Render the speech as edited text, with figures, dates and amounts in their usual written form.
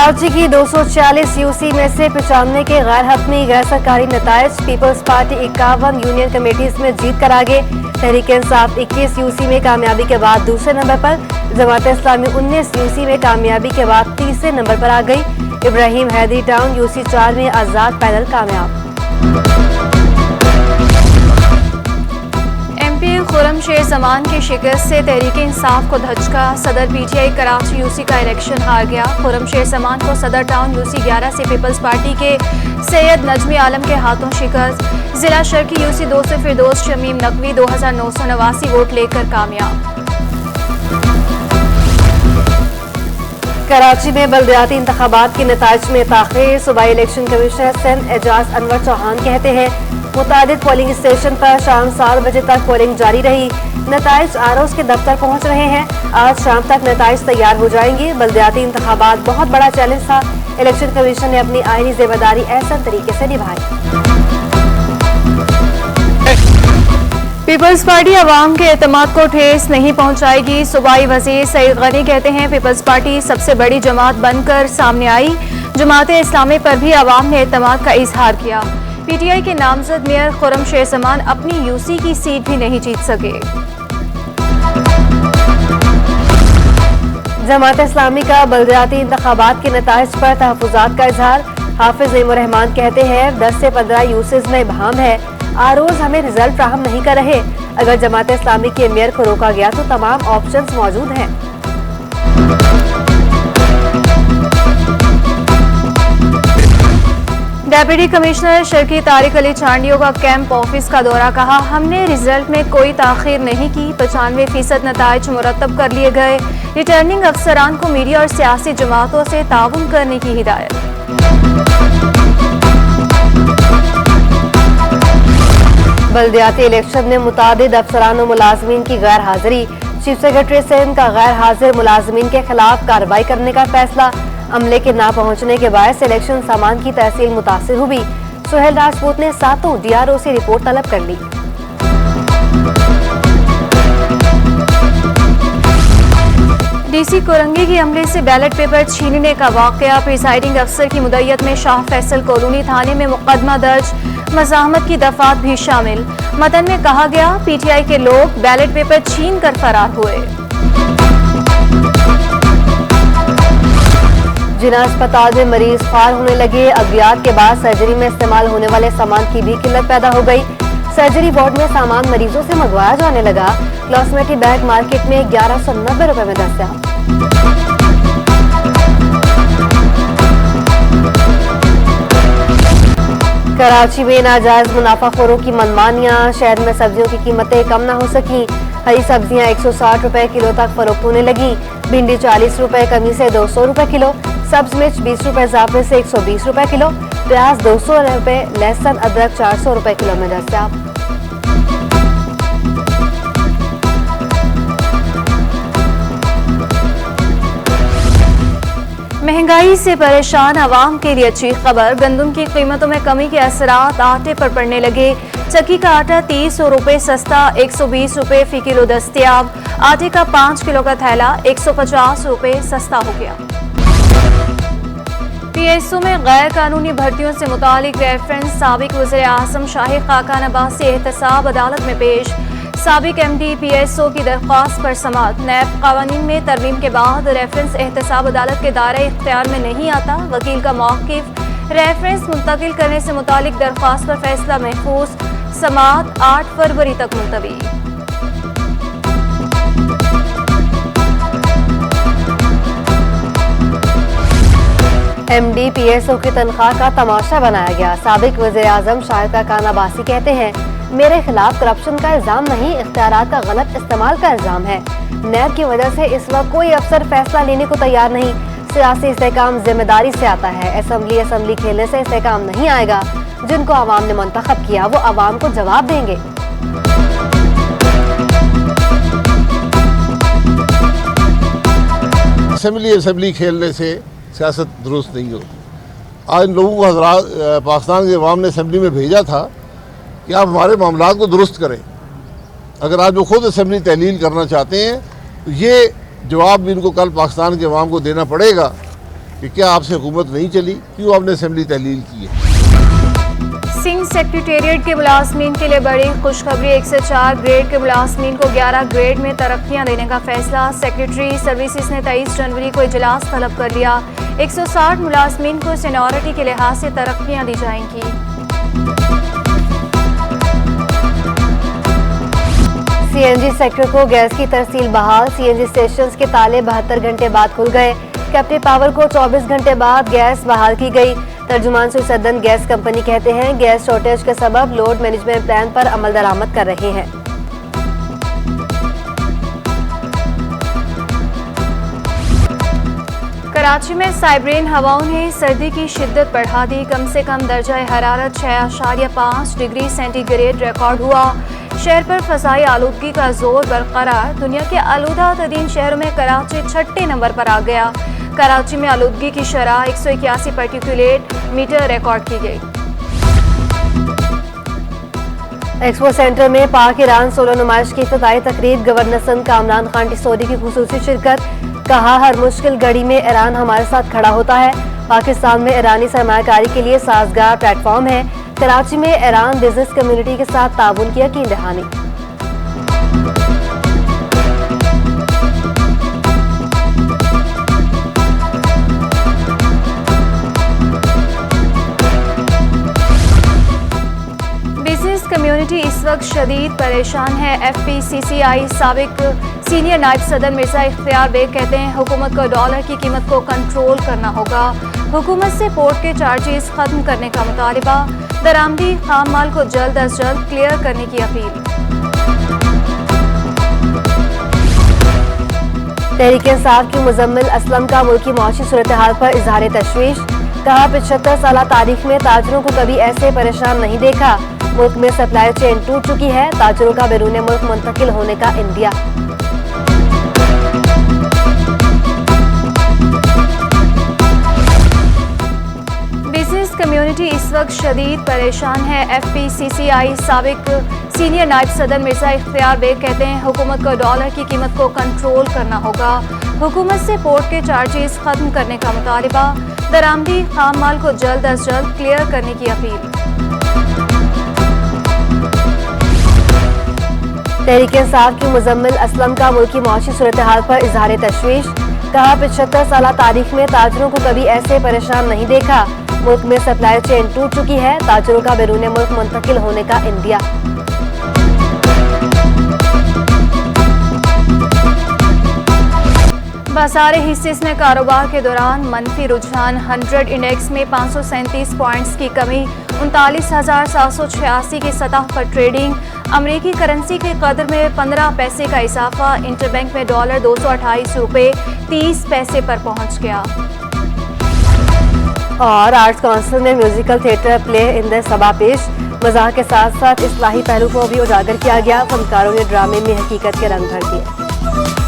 कराची की 240 यूसी में से 95 के गैर हतमी गैर सरकारी नताइज। पीपल्स पार्टी 51 यूनियन कमेटीज में जीत कर आगे। तहरीक इंसाफ 21 यूसी में कामयाबी के बाद दूसरे नंबर पर। जमात इस्लामी 19 यूसी में कामयाबी के बाद तीसरे नंबर पर आ गई। इब्राहिम हैदरी टाउन यूसी 4 में आजाद पैनल कामयाब। खुर्रमशेर जमान की शिकस्त से तहरीक इंसाफ को धचका। सदर पीटीआई कराची यूसी का इलेक्शन हार गया। खुर्रमशेर जमान को सदर टाउन यूसी 11 से पीपल्स पार्टी के सैयद नजमी आलम के हाथों शिकस्त। जिला शर्की यूसी 2 से फिरदौस शमीम नकवी 2989 वोट लेकर कामयाब। कराची में बल्दियाती इंतखाबात के नताइज में ताख़ीर। सूबाई इलेक्शन कमिश्नर सिंध एजाज अनवर चौहान कहते हैं मुतादिद पोलिंग स्टेशन पर शाम 7 बजे तक पोलिंग जारी रही। नताइज आरओज़ के दफ्तर पहुंच रहे हैं। आज शाम तक नताइज तैयार हो जाएंगे। बल्दियाती इंतखाबात बहुत बड़ा चैलेंज था। इलेक्शन कमीशन ने अपनी आईनी जिम्मेदारी ऐसा तरीके से निभाई। पीपल्स पार्टी अवाम के एतमाद को ठेस नहीं पहुंचाएगी। सूबाई वजीर सईद गनी कहते हैं पीपल्स पार्टी सबसे बड़ी जमात बनकर सामने आई। जमात इस्लामी पर भी अवाम ने एतमाद का इजहार किया। पीटीआई के नामजद मेयर खुर्रमशेर जमान अपनी यूसी की सीट भी नहीं जीत सके। जमात इस्लामी का बल्दियाती इंतखाबात के नताइज पर तहफ़्फ़ुज़ात का इजहार। हाफिज नईमुर्रहमान कहते हैं 10 से 15 यूसीज में इबहम है। आरओज़ हमें रिजल्ट फ्राहम नहीं कर रहे। अगर जमात इस्लामी के मेयर को रोका गया तो तमाम ऑप्शंस मौजूद हैं। डेप्यूटी कमिश्नर शर्की तारिक अली चांडियों का कैंप ऑफिस का दौरा। कहा हमने रिजल्ट में कोई ताखीर नहीं की। 95% नताइज मुरतब कर लिए गए। रिटर्निंग अफसरान को मीडिया और सियासी जमातों से ताउन करने की हिदायत। बल्दियाती इलेक्शन में मुतादिद अफसरान और मुलाजमीन की गैर हाजिरी। चीफ सेक्रेटरी सिंध का गैर हाजिर मुलाजमीन के खिलाफ कार्रवाई करने का फैसला। अमले के ना पहुंचने के बायस इलेक्शन सामान की तहसील मुतासिर हुई। सुहेल राजपूत ने 7 डीआरओ से रिपोर्ट तलब कर ली। डीसी कोरंगी की अमले से बैलेट पेपर छीनने का वाकया। प्रिसाइडिंग अफसर की मुद्दत में शाह फैसल कॉलोनी थाने में मुकदमा दर्ज। मज़ाहमत की दफात भी शामिल। मतन में कहा गया पीटीआई के लोग बैलेट पेपर छीन कर फरार हुए। जिला अस्पताल में मरीज ख्वार होने लगे। अद्वियात के बाद सर्जरी में इस्तेमाल होने वाले सामान की भी किल्लत पैदा हो गई। सर्जरी वार्ड में सामान मरीजों से मंगवाया जाने लगा। क्लॉस्मेटिक बैग मार्केट में 1190 रुपए में दस्तयाब। कराची में नाजायज मुनाफाखोरों की मनमानियां। शहर में सब्जियों की कीमतें कम न हो सकी। हरी सब्जियां 160 रुपए किलो तक फरोख्त होने लगी। भिंडी 40 रुपए कमी से 200 रुपए किलो। सब्ज मिर्च 20 रुपए इजाफे से 120 रुपए किलो। प्याज 200 रुपए। लहसुन अदरक 400 रुपए किलो में दस्तयाब। महंगाई से परेशान आवाम के लिए अच्छी खबर। गंदम की कीमतों में कमी के असरात आटे पर पड़ने लगे। चक्की का आटा 300 रुपए सस्ता 120 रुपए फी किलो दस्तयाब। आटे का 5 किलो का थैला 150 रुपए सस्ता हो गया। पीएसओ में गैर कानूनी भर्तियों से मुतालिक रेफरेंस साबिक वज़ीर आज़म शाहिद खाकान अब्बासी एहतसाब अदालत में पेश। साबिक एमडी पीएसओ की दरख्वास्त पर समाअत। नैब कानून में तरमीम के बाद रेफरेंस एहतसाब अदालत के दायरे इख्तियार में नहीं आता। वकील का मौक़िफ़। रेफरेंस मुंतकिल करने से मुतालिक दरख्वास्त पर फैसला महफूज। समाअत 8 फरवरी तक मुलतवी। एमडी पीएसओ की तनख्वाह का तमाशा बनाया गया। साबिक वज़ीर आज़म शाहिद खाकान अब्बासी कहते हैं मेरे खिलाफ करप्शन का इल्जाम नहीं, इख्तियारात का गलत इस्तेमाल का इल्जाम है। नैब की वजह से इस वक्त कोई अफसर फैसला लेने को तैयार नहीं। सियासी इस्तेकाम जिम्मेदारी से आता है। असम्बली खेलने से इस्तेकाम नहीं आएगा। जिनको आवाम ने मुंतखब किया वो आवाम को जवाब देंगे। असम्बली खेलने से सियासत दुरुस्त नहीं होती। आज लोगों को पाकिस्तान की अवाम ने असम्बली में भेजा था कि आप हमारे मामलात को दुरुस्त करें। अगर आज वो खुद असम्बली तहलील करना चाहते हैं तो ये जवाब भी इनको कल पाकिस्तान के अवाम को देना पड़ेगा कि क्या आपसे हुकूमत नहीं चली, क्यों आपने असेंबली तहलील की है। सिंध सेक्रेटेरिएट के मुलाजमीन के लिए बड़ी खुशखबरी। 1 से 4 ग्रेड के मुलाजमीन को 11 ग्रेड में तरक्कियां देने का फैसला। सेक्रेटरी सर्विसेज ने 23 जनवरी को इजलास तलब कर लिया। 160 मुलाजमीन को सीनियरिटी के लिहाज से तरक्कियां दी जाएंगी। सीएनजी सेक्टर को गैस की तरसील बहाल। सीएनजी स्टेशंस के ताले 72 घंटे बाद खुल गए। कैप्टिव पावर को 24 घंटे बाद गैस बहाल की गई। तर्जुमान सुसद्दन गैस कंपनी कहते हैं गैस शॉर्टेज के सबब लोड मैनेजमेंट प्लान पर अमल दरामद कर रहे हैं। कराची में साइब्रेन हवाओं ने सर्दी की शिद्दत बढ़ा दी। कम से कम दर्जा हरारत 6.5 डिग्री सेंटीग्रेड रिकॉर्ड हुआ। शहर पर फसाई आलूदगी का जोर बरकरार। दुनिया के आलूदा तरीन शहरों में कराची 6ठे नंबर पर आ गया। कराची में आलूदगी की शरह 181 पार्टिकुलेट मीटर रिकॉर्ड की गई। एक्सपो सेंटर में पाक ईरान सोलर नुमाइश की इफ्तिताई तकरीब। गवर्नर सिंध कामरान खान टिसोरी की खुसूसी शिरकत। कहा हर मुश्किल घड़ी में ईरान हमारे साथ खड़ा होता है। पाकिस्तान में ईरानी सरमायाकारी के लिए साजगार प्लेटफॉर्म है। कराची में ईरान बिजनेस कम्युनिटी के साथ ताउन की यकीन दहानी। कम्युनिटी इस वक्त शदीद परेशान है। FPCCI साबिक सीनियर नायब सदर मिर्जा इख्तियार बेग कहते हैं हुकूमत को डॉलर की कीमत को कंट्रोल करना होगा। हुकूमत से पोर्ट के चार्जेस खत्म करने का मुतालिबा। दरामदी खाम माल को जल्द अज जल्द क्लियर करने की अपील। तहरीक इंसाफ की मुजम्मिल असलम का मुल्की मौशी सूरत हाल पर इजहार तशवीश। कहा 75 साल तारीख में ताजरों को कभी ऐसे परेशान नहीं देखा। मुल्क में सप्लाई चेन टूट चुकी है। ताजरों का बैरून मुल्क मुंतकिल होने का इंदिया। बिजनेस कम्युनिटी इस वक्त शदीद परेशान है। FPCCI साबिक सीनियर नायब सदर मिर्जा इख्तियार बेग कहते हैं हुकूमत को डॉलर की कीमत को कंट्रोल करना होगा। हुकूमत से पोर्ट के चार्जेस खत्म करने का मुतालिबा। दरामदी खाम माल को जल्द अज जल्द क्लियर करने की अपील। तहरीक इंसाफ की मुजम्मिल असलम का मुल्की मौशी सूरत हाल पर इजहार तशवीश। कहा 75 साल तारीख में ताजरों को कभी ऐसे परेशान नहीं देखा। मुल्क में सप्लाई चेन टूट चुकी है। ताजरों का बैरून मुल्क मुंतकिल होने का इंदिया। बाजार हिस्सेस में कारोबार के दौरान मनफी रुझान। 100 इंडेक्स में 537 पॉइंट्स की कमी। 39,786 की सतह पर ट्रेडिंग। अमरीकी करेंसी के कदर में 15 पैसे का इजाफा। इंटरबैंक में डॉलर 228 रुपये 30 पैसे पर पहुंच गया। और आर्ट्स काउंसिल में musical theatre play in the Saba पेश। मज़ाक के साथ साथ इस्लाही पहलू को भी उजागर किया गया। फनकारों ने ड्रामे में हकीकत के रंग भर दिए।